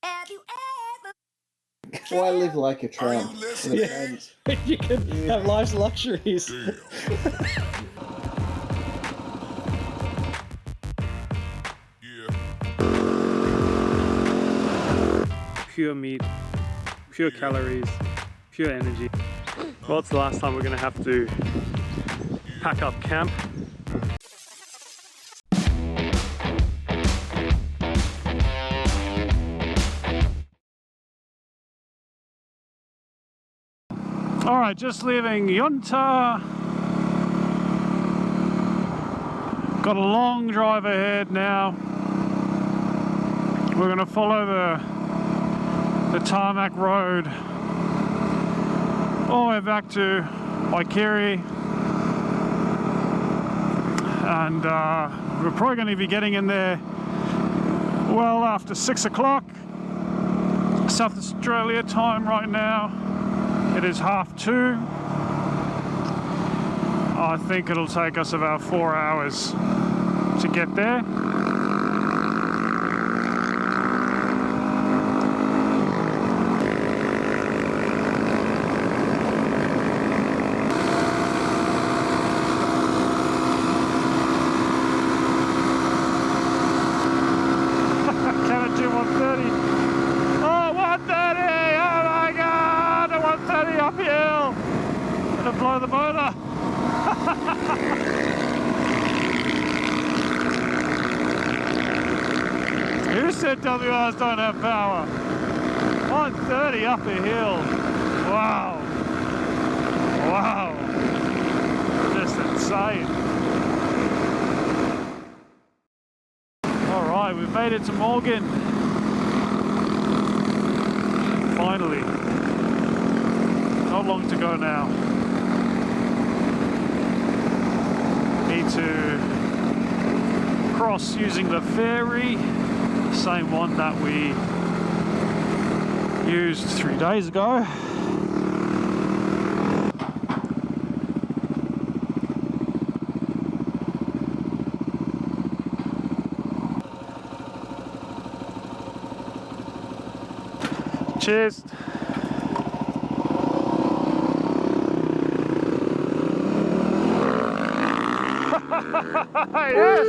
Have you ever? Why live like a tramp? Yeah. You can have life's luxuries. Pure meat, pure calories, pure energy. Well, it's the last time we're going to have to pack up camp. Alright, just leaving Hattah. Got a long drive ahead now. We're going to follow the tarmac road all the way back to Waikiri, and we're probably going to be getting in there well after 6 o'clock South Australia time right now. It is 2:30. I think it'll take us about 4 hours to get there. Blow the motor. Who said WRs don't have power? 130 up a hill. Wow. Wow. Just insane. Alright, we've made it to Morgan. Finally. Not long to go now. Need to cross using the ferry, same one that we used 3 days ago. Cheers. Yes!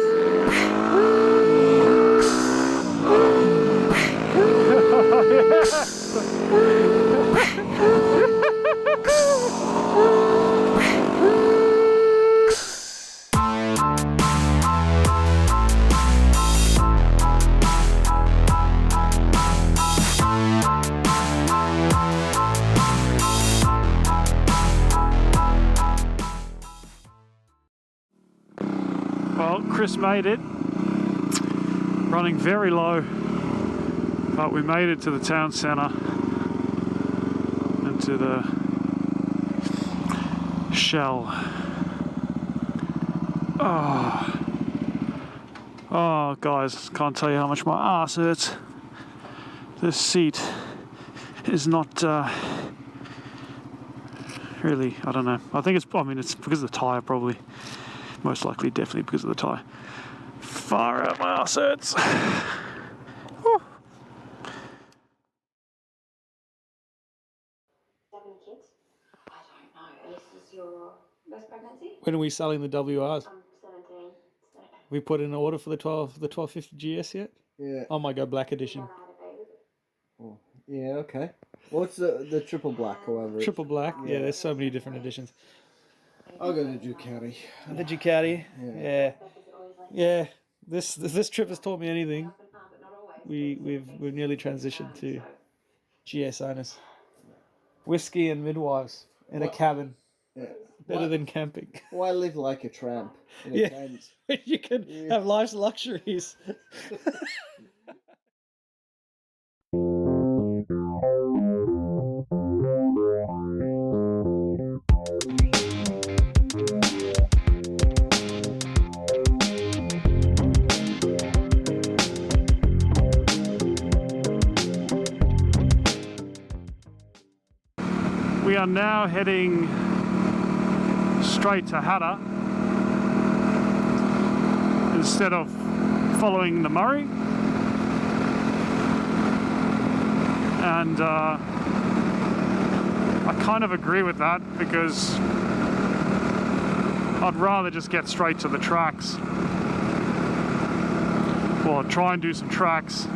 Well, Chris made it, running very low, but we made it to the town centre and to the Shell. Oh guys, can't tell you how much my ass hurts. This seat is not really, I don't know. I mean it's because of the tyre probably. Most likely, definitely because of the tyre. Far out, my ass hurts. Whew. 7 kids? I don't know. This is your first pregnancy? When are we selling the WRs? I'm 17. So We put in an order for the 1250 GS yet? Yeah. Oh my god, black edition. I had a baby. Oh, yeah, okay. What's the triple black, however? Triple black? Yeah, there's so many different editions. I'll go to Ducati. The Ducati? Yeah. Is it always like Yeah. This trip has taught me anything. but not always. We've nearly transitioned to GS owners. Whiskey and midwives in a cabin. Yeah. Better than camping. Why live like a tramp in a Yeah. tent? You can have life's luxuries. We are now heading straight to Hattah instead of following the Murray. and I kind of agree with that, because I'd rather just get straight to the tracks, or try and do some tracks,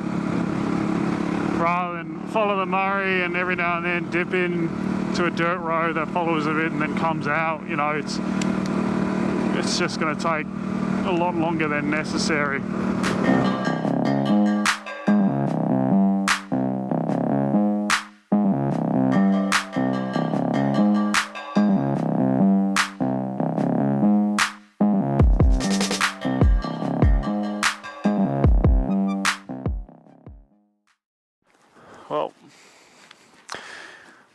rather than follow the Murray and every now and then dip in to a dirt road that follows a bit and then comes out. You know, it's just going to take a lot longer than necessary. Well,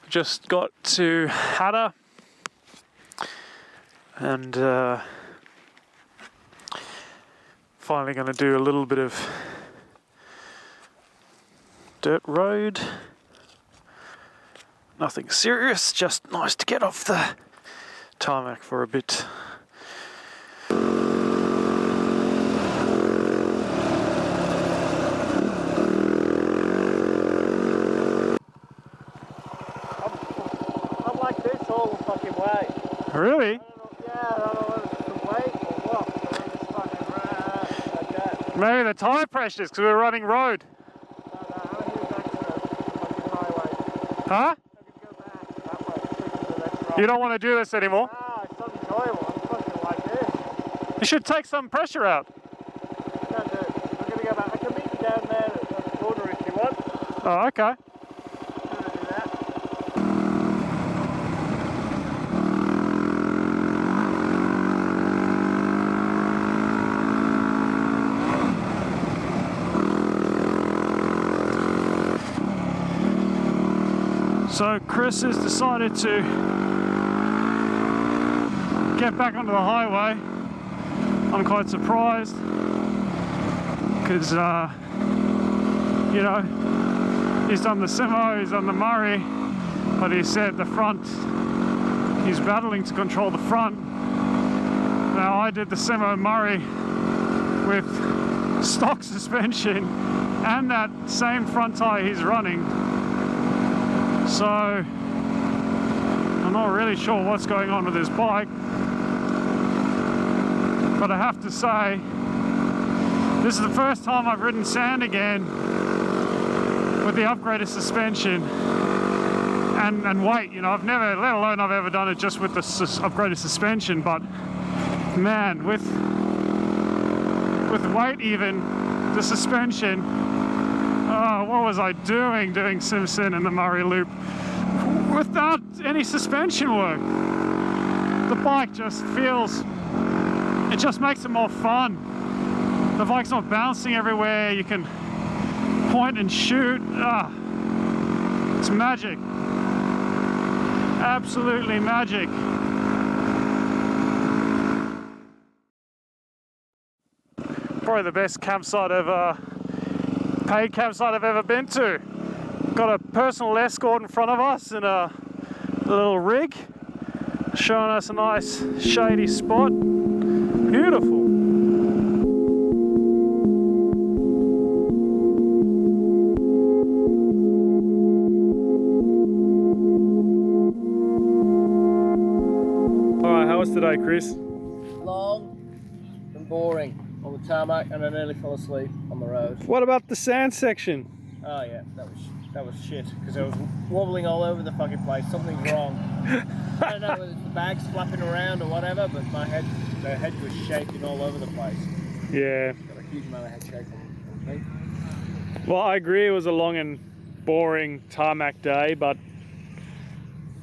just got to Hattah, and finally going to do a little bit of dirt road. Nothing serious, just nice to get off the tarmac for a bit. Really? Maybe the tyre pressures, because we're running road. Huh? You don't want to do this anymore? It's not enjoyable. I'm fucking like this. You should take some pressure out. I can't do it. I'm going to go back. I can meet you down there at the corner if you want. Oh, okay. So Chris has decided to get back onto the highway. I'm quite surprised, because you know, he's done the Simo, he's done the Murray, but he said the front, he's battling to control the front. Now I did the Simo Murray with stock suspension and that same front tyre he's running. So I'm not really sure what's going on with this bike, but I have to say, this is the first time I've ridden sand again with the upgraded suspension and weight. You know, I've never, let alone I've ever done it just with the upgraded suspension, but man, with weight, even the suspension, oh, what was I doing Simpson and the Murray Loop without any suspension work? The bike just feels, it just makes it more fun. The bike's not bouncing everywhere, you can point and shoot. It's magic. Absolutely magic. Probably the best campsite paid campsite I've ever been to. Got a personal escort in front of us in a little rig, showing us a nice shady spot. Beautiful. Alright, how was today, Chris? Long and boring on the tarmac, and I nearly fell asleep on the road. What about the sand section? Oh yeah, that was shit, because I was wobbling all over the fucking place. Something's wrong. I don't know whether it's the bags flapping around or whatever, but the head was shaking all over the place. Yeah. Got a huge amount of head shake on me. Well, I agree it was a long and boring tarmac day, but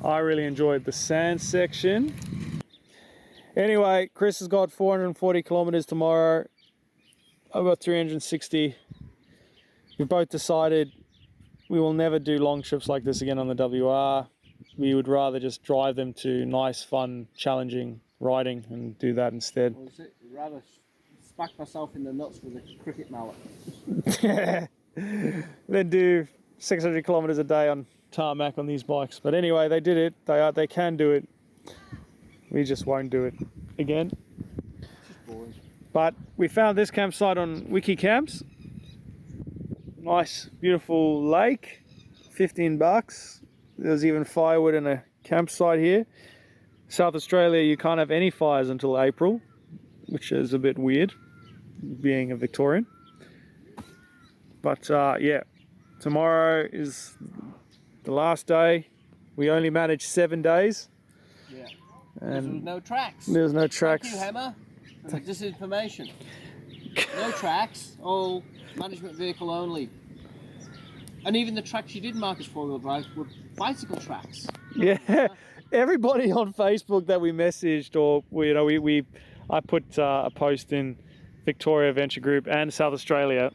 I really enjoyed the sand section. Anyway, Chris has got 440 kilometers tomorrow. I've got 360. We've both decided we will never do long trips like this again on the WR. We would rather just drive them to nice, fun, challenging riding and do that instead. Or is it rather smack myself in the nuts with a cricket mallet? Then do 600 kilometers a day on tarmac on these bikes. But anyway, they did it. They can do it. We just won't do it again. It's just boring. But we found this campsite on Wiki Camps. Nice, beautiful lake. $15. There's even firewood in a campsite here. South Australia, you can't have any fires until April, which is a bit weird, being a Victorian. But yeah, tomorrow is the last day. We only managed 7 days. Yeah. And There was no tracks. there's no tracks. Thank you, Hattah, for the disinformation. No tracks, all management vehicle only. And even the tracks you did mark as four-wheel drive were bicycle tracks. Yeah, everybody on Facebook that we messaged, or I put a post in Victoria Venture Group and South Australia.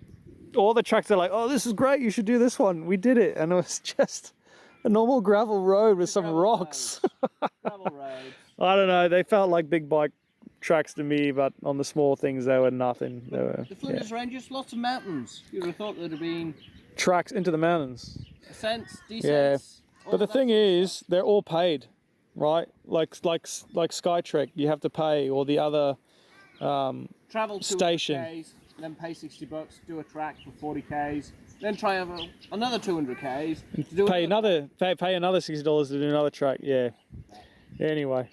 All the tracks are like, "Oh, this is great! You should do this one." We did it, and it was just a normal gravel road with some rocks. Gravel roads. I don't know. They felt like big bike tracks to me, but on the small things, they were nothing. They were, The Flinders Ranges, lots of mountains. You would have thought there'd have been tracks into the mountains. ascents, descents. Yeah, all but the that thing sort of is, stuff. they're all paid, right? Like Skytrek, you have to pay, or the other Travel 200 station. Ks, then pay $60, do a track for 40 Ks, then try another 200 Ks to do pay another $60 to do another track. Yeah. Anyway,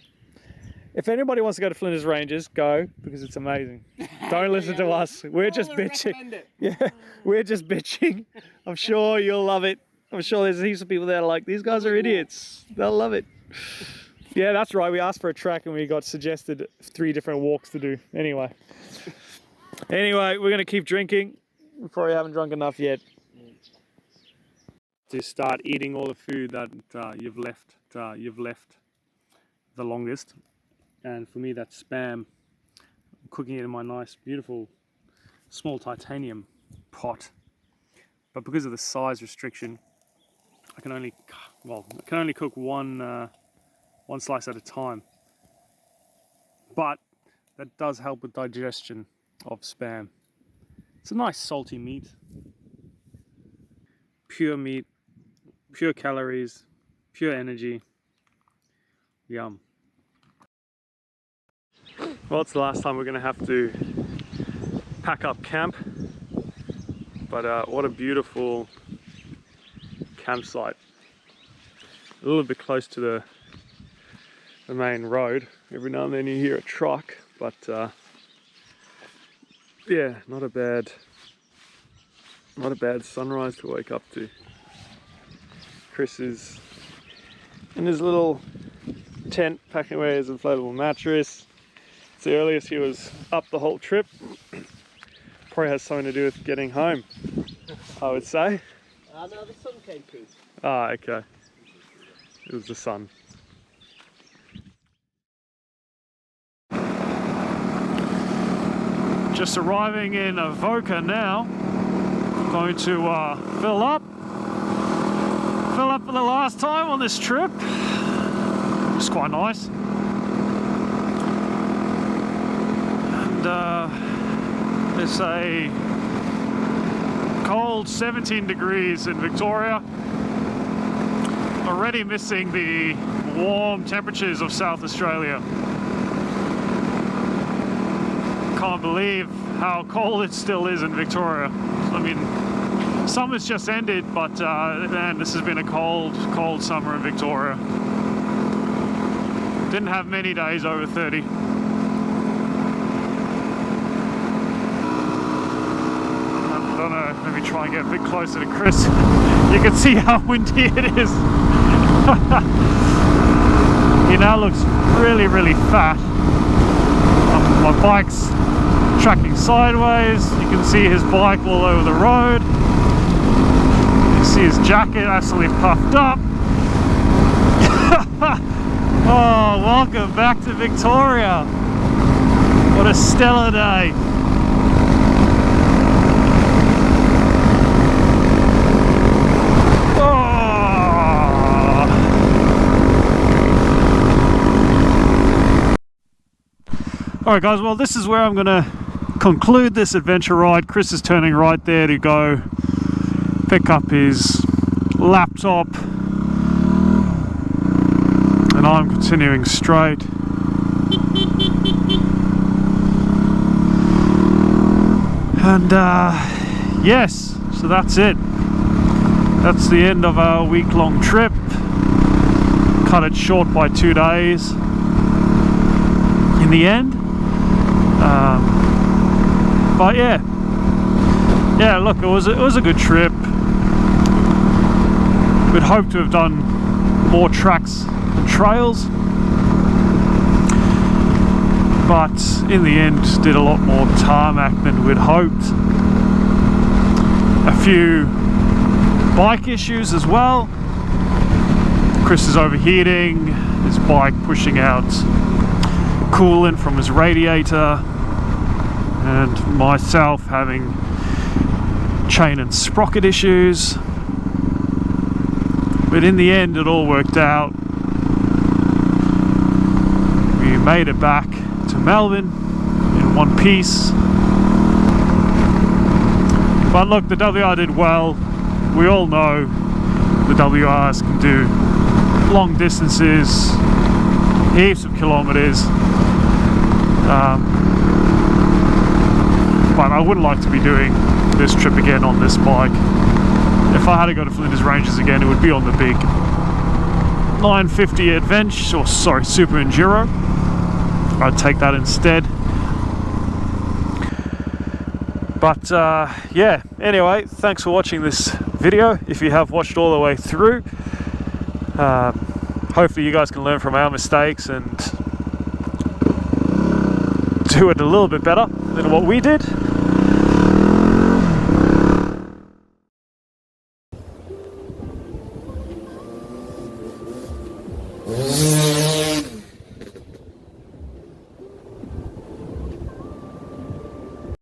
if anybody wants to go to Flinders Ranges, go, because it's amazing. Don't listen to us. We're just bitching. recommend it. Yeah, we're just bitching. I'm sure you'll love it. I'm sure there's heaps of people that are like, these guys are idiots. They'll love it. Yeah, that's right. We asked for a track and we got suggested 3 different walks to do. Anyway, we're going to keep drinking. We probably haven't drunk enough yet to start eating all the food that you've left the longest. And for me, that's Spam. I'm cooking it in my nice, beautiful, small titanium pot. But because of the size restriction, I can only cook one slice at a time. But that does help with digestion of Spam. It's a nice salty meat, pure calories, pure energy. Yum. Well, it's the last time we're going to have to pack up camp, but what a beautiful campsite. A little bit close to the main road. Every now and then you hear a truck, but yeah, not a bad sunrise to wake up to. Chris is in his little tent, packing away his inflatable mattress. It's the earliest he was up the whole trip. Probably has something to do with getting home, I would say. No, the sun came through. Ah, okay. It was the sun. Just arriving in Avoca now. Going to fill up for the last time on this trip. It's quite nice. And it's a cold 17 degrees in Victoria. Already missing the warm temperatures of South Australia. Can't believe how cold it still is in Victoria. I mean, summer's just ended, but man, this has been a cold summer in Victoria. Didn't have many days over 30. I don't know, maybe try and get a bit closer to Chris. You can see how windy it is. He now looks really, really fat. My bike's tracking sideways. You can see his bike all over the road. You see his jacket absolutely puffed up. Oh, welcome back to Victoria. What a stellar day. Alright guys, well this is where I'm going to conclude this adventure ride. Chris is turning right there to go pick up his laptop, and I'm continuing straight. And yes, so that's it. that's the end of our week-long trip. Cut it short by 2 days in the end. But yeah, look, it was a good trip. We'd hoped to have done more tracks and trails, but in the end did a lot more tarmac than we'd hoped. A few bike issues as well. Chris is overheating, his bike pushing out coolant from his radiator, and myself having chain and sprocket issues. But in the end it all worked out. We made it back to Melbourne in one piece. But look, the WR did well. We all know the WRs can do long distances, heaps of kilometers. But I wouldn't like to be doing this trip again on this bike. If I had to go to Flinders Ranges again, it would be on the big 950 Adventure, or sorry, Super Enduro. I'd take that instead. But yeah, anyway, thanks for watching this video. If you have watched all the way through, hopefully you guys can learn from our mistakes and do it a little bit better than what we did.